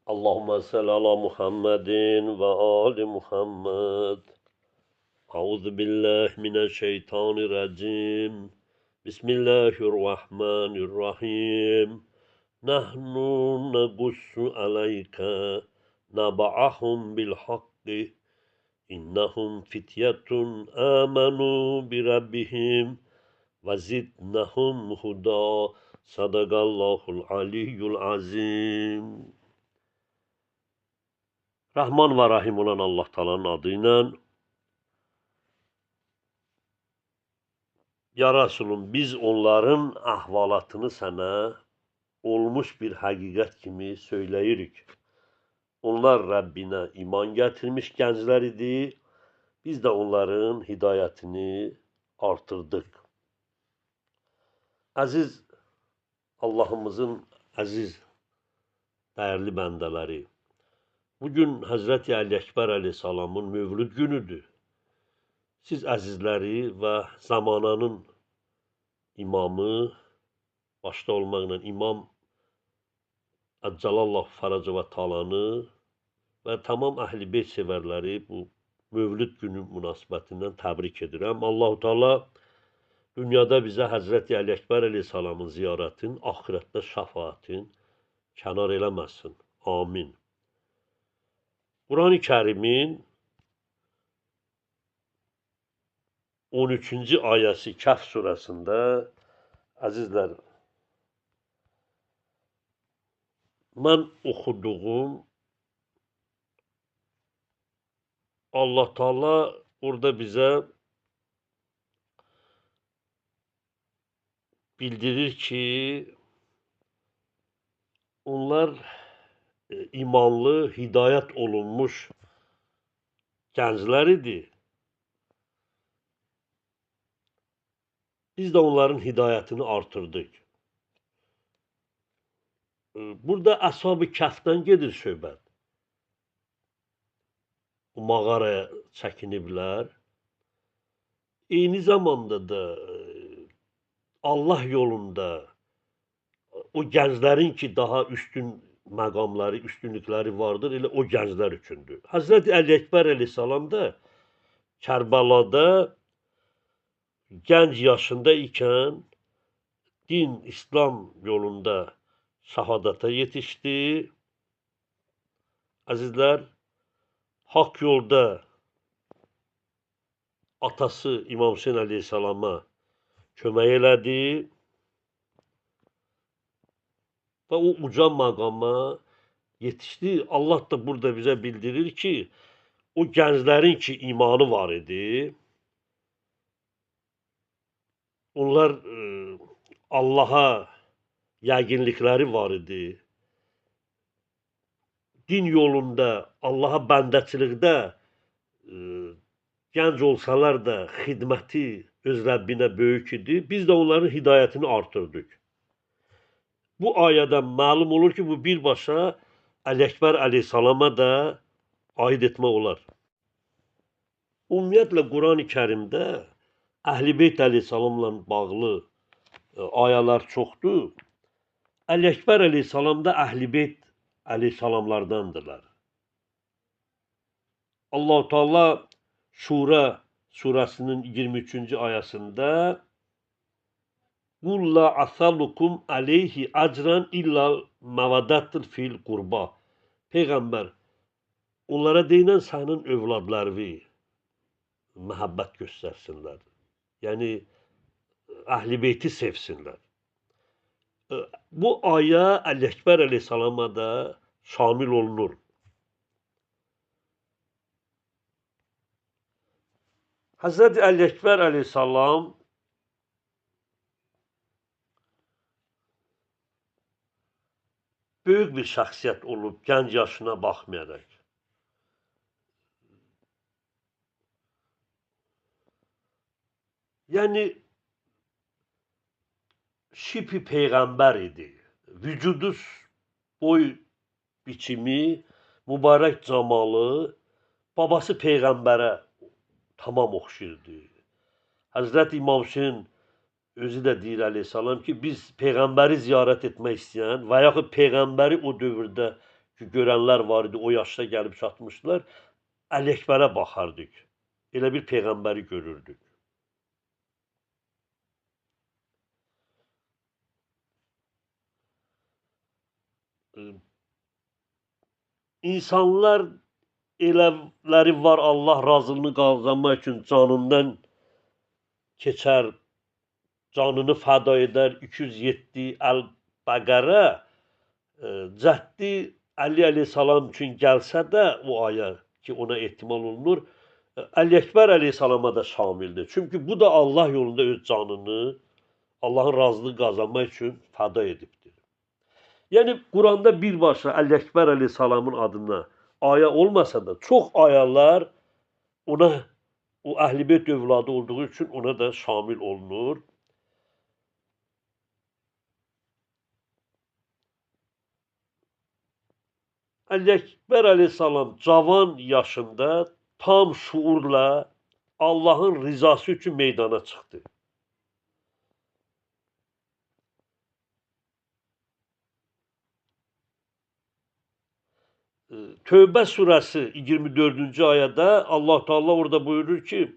Allahümme salli ala Muhammedin ve ali Muhammed. Euzu billahi mineşşeytanirracim. Bismillahirrahmanirrahim. Nahnu negussu aleyke naba'ahum bil hakki. İnnahum fityetun amenu bi rabbihim ve zidnahum huda. Sadakallahul aliyyul azim. Rahman ve Rahim olan Allah Teala'nın adıyla. Ya Resulüm, biz onların ahvalatını sana olmuş bir hakikat kimi söyleyirik. Onlar Rabbine iman getirmiş gençler idi. Biz de onların hidayetini artırdık. Aziz Allah'ımızın aziz, değerli bendeleri. Bugün Hazreti Ali Ekber Aleyhisselam'ın mevlüd günüdür. Siz əzizləri ve zamananın imamı, başta olmaqla İmam Əccalallah Fərəcə və Talanı və tamam Əhl-i Beyt sevərləri bu mövlüd günü münasibətindən təbrik edirəm. Allah-u Teala dünyada bizə Həzrəti Ali Ekber Aleyhisselamın ziyarətin, ahirətdə şəfaətin kənar eləməsin. Amin. Quran-ı Kərimin 13-cü ayəsi Kəhf surəsində, əzizlər, mən oxuduğum Allah Teala orada bizə bildirir ki, onlar imanlı, hidayət olunmuş gənclər idi. Biz de onların hidayetini artırdık. Burada Ashab-ı Kəhfdən gedir söhbət. O mağaraya çəkiniblər. Eyni zamanda da Allah yolunda o gənclərin ki daha üstün məqamları, üstünlükləri vardır, elə o gənclər üçündür. Hazreti Ali Ekber Aleyhisselam da Kərbəlada gənc yaşında ikən din, İslam yolunda şəhadata yetişdi. Əzizlər, haqq yolda atası İmam Hüseyin Aleyhisselama kömək elədi və o uca məqama yetişdi. Allah da burada bizə bildirir ki, o gənclərin ki imanı var idi, onlar Allah'a yəqinlikləri var idi. Din yolunda, Allah'a bəndəçilikdə gənc olsalar da xidməti öz Rəbbinə böyük idi. Biz də onların hidayətini artırdık. Bu ayədən məlum olur ki, bu birbaşa Ali Ekber Aleyhisselama da aid etmək olar. Ümumiyyətlə, Quran-ı Kərimdə Əhl-i Beyt Aleyhisselamla bağlı ayələr çoxdur. Ali Ekber Aleyhisselam da Əhl-i Beyt Aleyhisselamlardandırlar. Allah-u Teala Şura surəsinin 23-cü ayəsində "Qul la asalukum aleyhi ecran illa mevadattır fil qurba." Peyğəmbər, onlara deyilən sənin övladları məhəbbət göstərsinlər. Yəni, Əhl-i Beyti sevsinlər. Bu ayə Ali Ekber Aleyhisselama da şamil olunur. Hazreti Ali Ekber Aleyhisselam böyük bir şəxsiyyət olub, gənc yaşına baxmayaraq. Yəni, şipi peyğəmbər idi. Vücudu, boy biçimi, mübarək camalı, babası peyğəmbərə tamam oxşayırdı. Hazreti İmam Hüseyin özü də deyir Aleyhisselam ki, biz peyğəmbəri ziyarət etmək istəyən və yaxud peyğəmbəri o dövrdə ki görənlər var idi, o yaşda gəlib çatmışdılar. Əli Əkbərə baxardıq. Elə bir peyğəmbəri görürdük. İnsanlar elələri var, Allah razılığını qazanmaq üçün canından keçər, canını fəda edər. 207 Əl-Bəqərə cəhdi Əli əleyhissalam üçün gəlsə də o aya ki, ona ehtimal olunur, Əli Əkbər əleyhissalama da şamildir. Çünki bu da Allah yolunda öz canını, Allahın razılığı qazanmaq üçün fəda edibdir. Yəni, Quranda birbaşa Əli Əkbər əleyhissalamın adına aya olmasa da, çox ayalar ona, o Əhl-i Beyt övladı olduğu üçün ona da şamil olunur. Əli Əkbər əleyhissalam cavan yaşında tam şuurla Allahın rizası üçün meydana çıxdı. Tövbə surəsi 24-cü ayədə Allah Teala orada buyurur ki,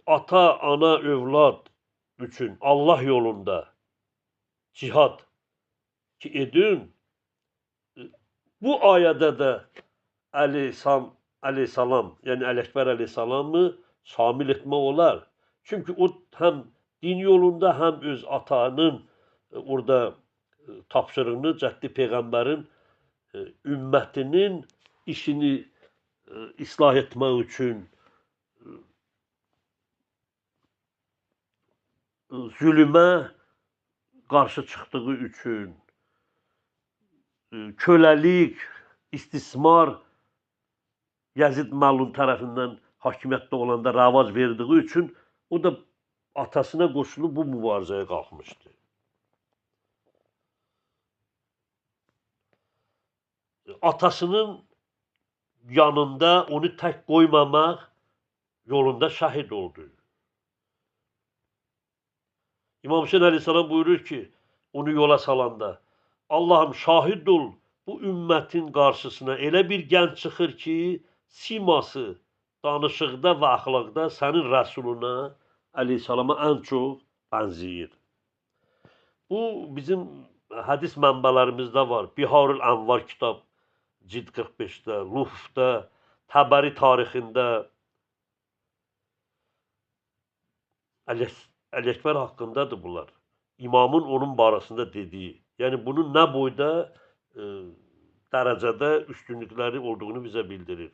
ata, ana, övlad üçün Allah yolunda cihad ki edin. Bu ayədə də əleyhissalam, yəni Əli Əkbər əleyhissalamı şamil etmək olar. Çünki o həm din yolunda, həm öz atanın orada tapşırığını, cəhdi peyğəmbərin ümmətinin işini islah etmək üçün, zülmə qarşı çıxdığı üçün, köləlik, istismar Yazid Məlun tərəfindən hakimiyyətdə olanda rəvac verdiyi üçün o da atasına qoşulub bu mübarizəyə qalxmışdı. Atasının yanında onu tək qoymamaq yolunda şəhid oldu. İmam Hüseyin əleyhissalam buyurur ki, onu yola salanda, Allahım şahid ol, bu ümmətin qarşısına elə bir gənc çıxır ki, siması danışıqda və əxlaqda sənin rəsuluna əleyhissalama ən çox bənzəyir. Bu bizim hədis mənbələrimizdə var. Biharul Ənvar kitab cild 45-də, Luhfda, Təbəri tarixində Əli Əkbər haqqındadır bunlar. İmamın onun barəsində dediyi. Yəni bunun nə boyda dərəcədə üstünlükləri olduğunu bizə bildirir.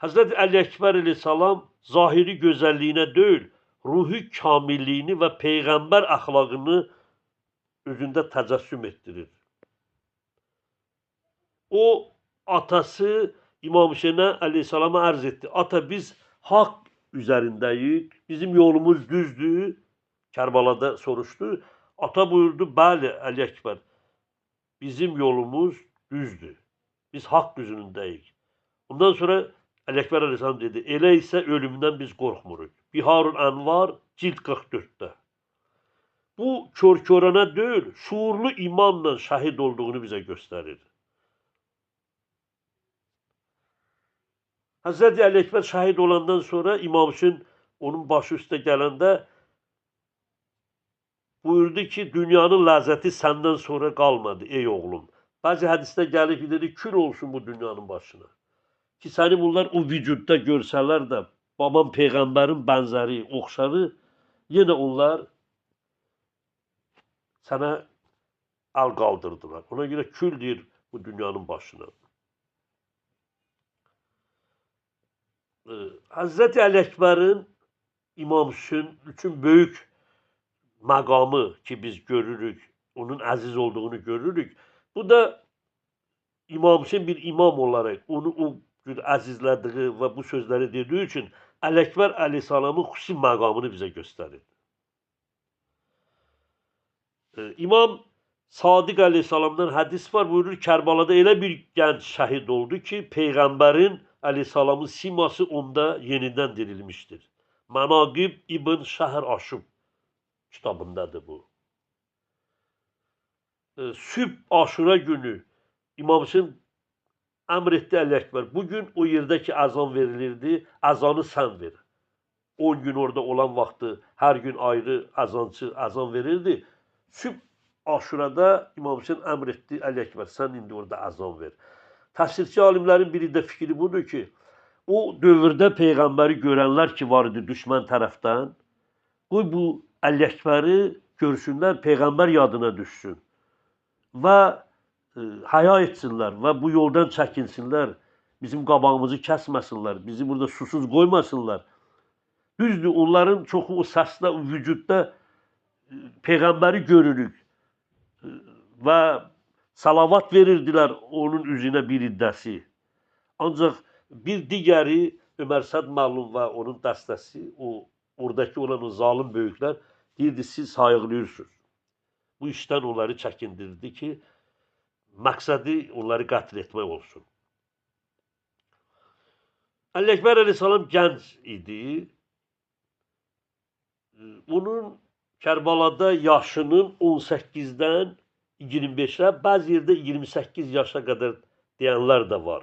Həzrət Əli Əkbər əleyhissalam zahiri gözəlliyinə deyil, ruhi kamilliyini və peyğəmbər əxlaqını özündə təcəssüm etdirir. O atası İmam Hüseynə əleyhissalama ərz etdi. Ata, biz haqq üzərindəyik, bizim yolumuz düzdür. Kərbalada soruşdu. Ata buyurdu, bəli Əli Əkbər, bizim yolumuz düzdür. Biz haqq üzərindəyik. Ondan sonra Əli Əkbər əleyhissalam dedi, elə isə ölümdən biz qorxmuruq. Biharul Ənvar cild 44-də. Bu kör-körənə deyil, şuurlu imanla şəhid olduğunu bizə göstərir. Həzrət Əli Əkbər şəhid olandan sonra İmam Hüseyin onun başı üstə gələndə buyurdu ki, dünyanın ləzzəti səndən sonra qalmadı, ey oğlum. Bəzi hədisdə gəlib dedi, kül olsun bu dünyanın başına. Ki, səni bunlar o vücudda görsələr də, babam peyğəmbərin bənzəri, oxşarı, yenə onlar sənə əl qaldırdılar. Ona görə kül deyir bu dünyanın başına. Həzrət Əli Əkbərin İmam Hüseyin üçün böyük məqamı ki biz görürük, onun əziz olduğunu görürük. Bu da İmam Hüseyin bir imam olaraq onu o cür əzizlədiyi və bu sözləri dediyi üçün Əli Əkbər əleyhissalamın xüsusi məqamını bizə göstərir. İmam Sadiq əleyhissalamdan hədis var, buyurur, Kərbalada elə bir gənc şəhid oldu ki, Peyğəmbərin əleyhissalamın siması onda yenidən dirilmişdir. Mənaqib İbn Şəhr Aşub kitabındadır bu. Sübh Aşura günü İmam Hüseyin əmr etdi Əli Əkbər. Bugün o yerdə ki azan verilirdi, azanı sən ver. 10 gün orada olan vaxtı hər gün ayrı azançı azan verirdi. Sübh Aşurada İmam Hüseyin əmr etdi Əli Əkbər, sən indi orada azan ver. Təfsirçi alimlərin biri də fikri budur ki, o dövrdə Peyğəmbəri görənlər ki var idi düşmən tərəfdən, qoy bu Əli Əkbəri görsünlər, Peyğəmbər yadına düşsün və həya etsinlər və bu yoldan çəkinsinlər, bizim qabağımızı kəsməsinlər, bizi burada susuz qoymasınlar. Düzdür, onların çoxu o səsdə, o vücudda Peyğəmbəri görürük və salavat verirdilər onun üzünə bir iddəsi. Ancaq bir digəri Ömər Səd Məlum və onun dəstəsi, oradakı olan o zalim böyüklər deyirdi, siz sayıqlayırsınız. Bu işdən onları çəkindirdi ki, məqsədi onları qətl etmək olsun. Əli Əkbər əleyhissalam gənc idi. Onun Kərbalada yaşının 18-dən 25-ə, bəzi yerdə 28 yaşa qədər deyənlər də var.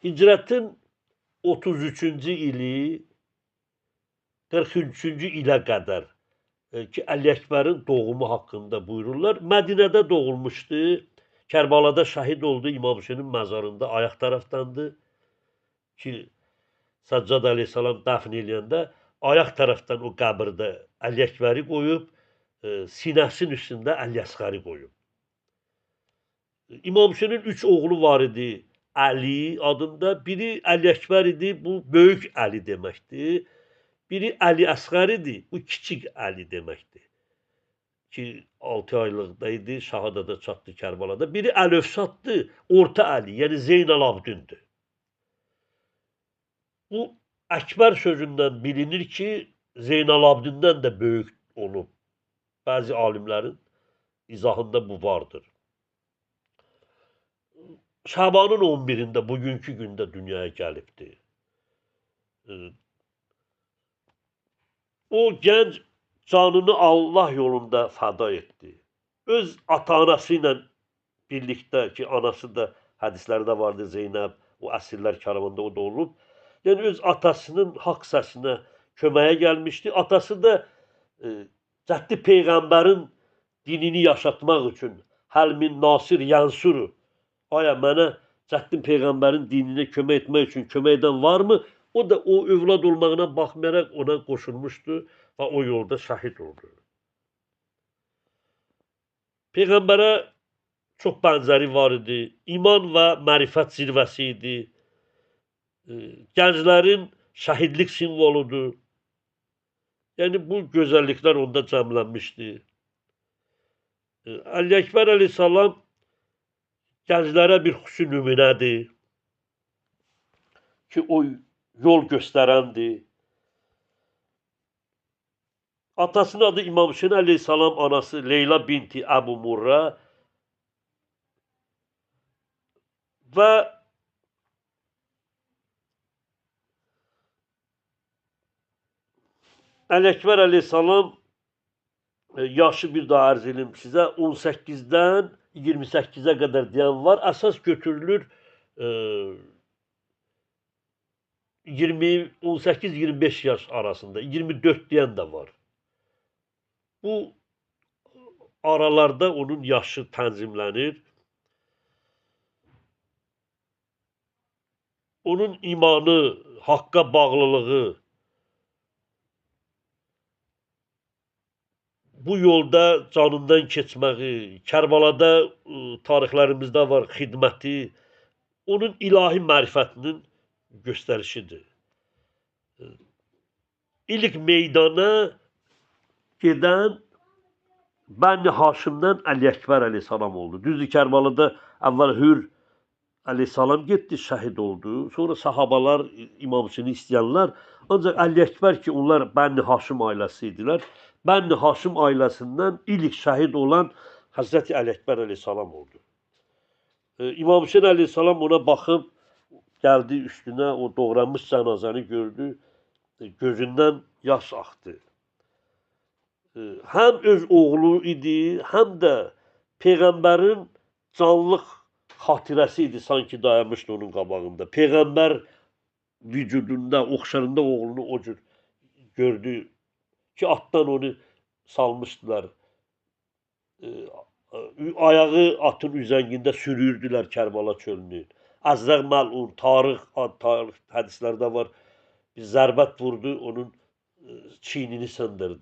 Hicrətin 33-cü ili 43-cü ilə qədər ki, Əli Əkbərin doğumu haqqında buyururlar. Mədinədə doğulmuşdu. Kərbalada şəhid oldu. İmam Hüseynin məzarında ayaq tərəfdəndir ki, Səccad əleyhissalam dəfn eləyəndə ayaq tərəfdən o qəbirdə Əli Əkbəri qoyub, sinəsinin üstündə Əli Əsğəri qoyub. İmam Hüseynin 3 oğlu var idi. Əli adında, biri Əli Əkbər idi, bu böyük Əli deməkdir. Biri Əli Əsğər idi, bu kiçik Əli deməkdir. Ki 6 aylıqda idi, şəhadətə çatdı Kərbalada. Biri Əli Övsaddır, orta Əli, yəni Zeynəlabdindir. Bu Əkbər sözündən bilinir ki, Zeynəlabdindən də böyük olub. Bəzi alimlərin izahında bu vardır. Şabanın 11-də bugünkü gündə dünyaya gəlibdir. O gənc canını Allah yolunda fəda etdi. Öz ata-anası ilə birlikdə ki, anası da hədislərdə vardı Zeynəb, o əsirlər karvanında o da olub. Yəni öz atasının haqq səsinə köməyə gəlmişdi. Atası da cəddi Peyğəmbərin dinini yaşatmaq üçün həl min nasir yansuru. Aya mənə cəddi Peyğəmbərin dininə kömək etmək üçün kömək edən varmı? O da o övlad olmağına baxmayaraq ona qoşulmuşdu və o yolda şəhid oldu. Peyğəmbərə çox bənzəri var idi. İman və mərifət zirvəsi idi. Gənclərin şəhidlik simvoludur. Yəni bu gözəlliklər onda cəmlənmişdi. Əli Əkbər əleyhissalam gənclərə bir xüsusi nümunədir ki, o yol göstərəndir. Atasının adı İmam Hüseyin əleyhissalam, anası Leyla binti Əbu Murra və Əli Əkbər əleyhissalam yaşı bir daha ərz edim sizə 18-dən 28-ə qədər deyən var. Əsas götürülür 18-25 yaş arasında, 24 deyən də var. Bu aralarda onun yaşı tənzimlənir. Onun imanı, haqqa bağlılığı, bu yolda canından keçməyi, Kərbalada tarixlərimizdə var xidməti, onun ilahi mərifətinin göstərişidir. İlk meydana gedən Bəni Haşimdən Əli Əkbər əleyhissalam oldu. Düzdür, Kərbalada əvvəl Hür əleyhissalam getdi, şəhid oldu. Sonra sahabalar İmam Hüseyni istəyənlər. Ancaq Əli Əkbər ki, onlar Bəni Haşim ailəsi idilər. Bəni Haşim ailəsindən ilk şəhid olan Həzrəti Əli Əkbər əleyhissalam oldu. İmam Hüseyin əleyhissalam ona baxıb, gəldi üstünə, o doğranmış cənazəni gördü, gözündən yaş axdı. həm öz oğlu idi, həm də Peyğəmbərin canlıq xatirəsi idi sanki dayanmışdı onun qabağında. Peyğəmbər vücudunda, oxşarında oğlunu o cür gördü ki, atdan onu salmışdılar. Ayağı atın üzəngində sürürdülər Kərbala çölünü. Əzraq məlun, tarix hədislərdə var. Bir zərbət vurdu, onun çiynini sındırdı.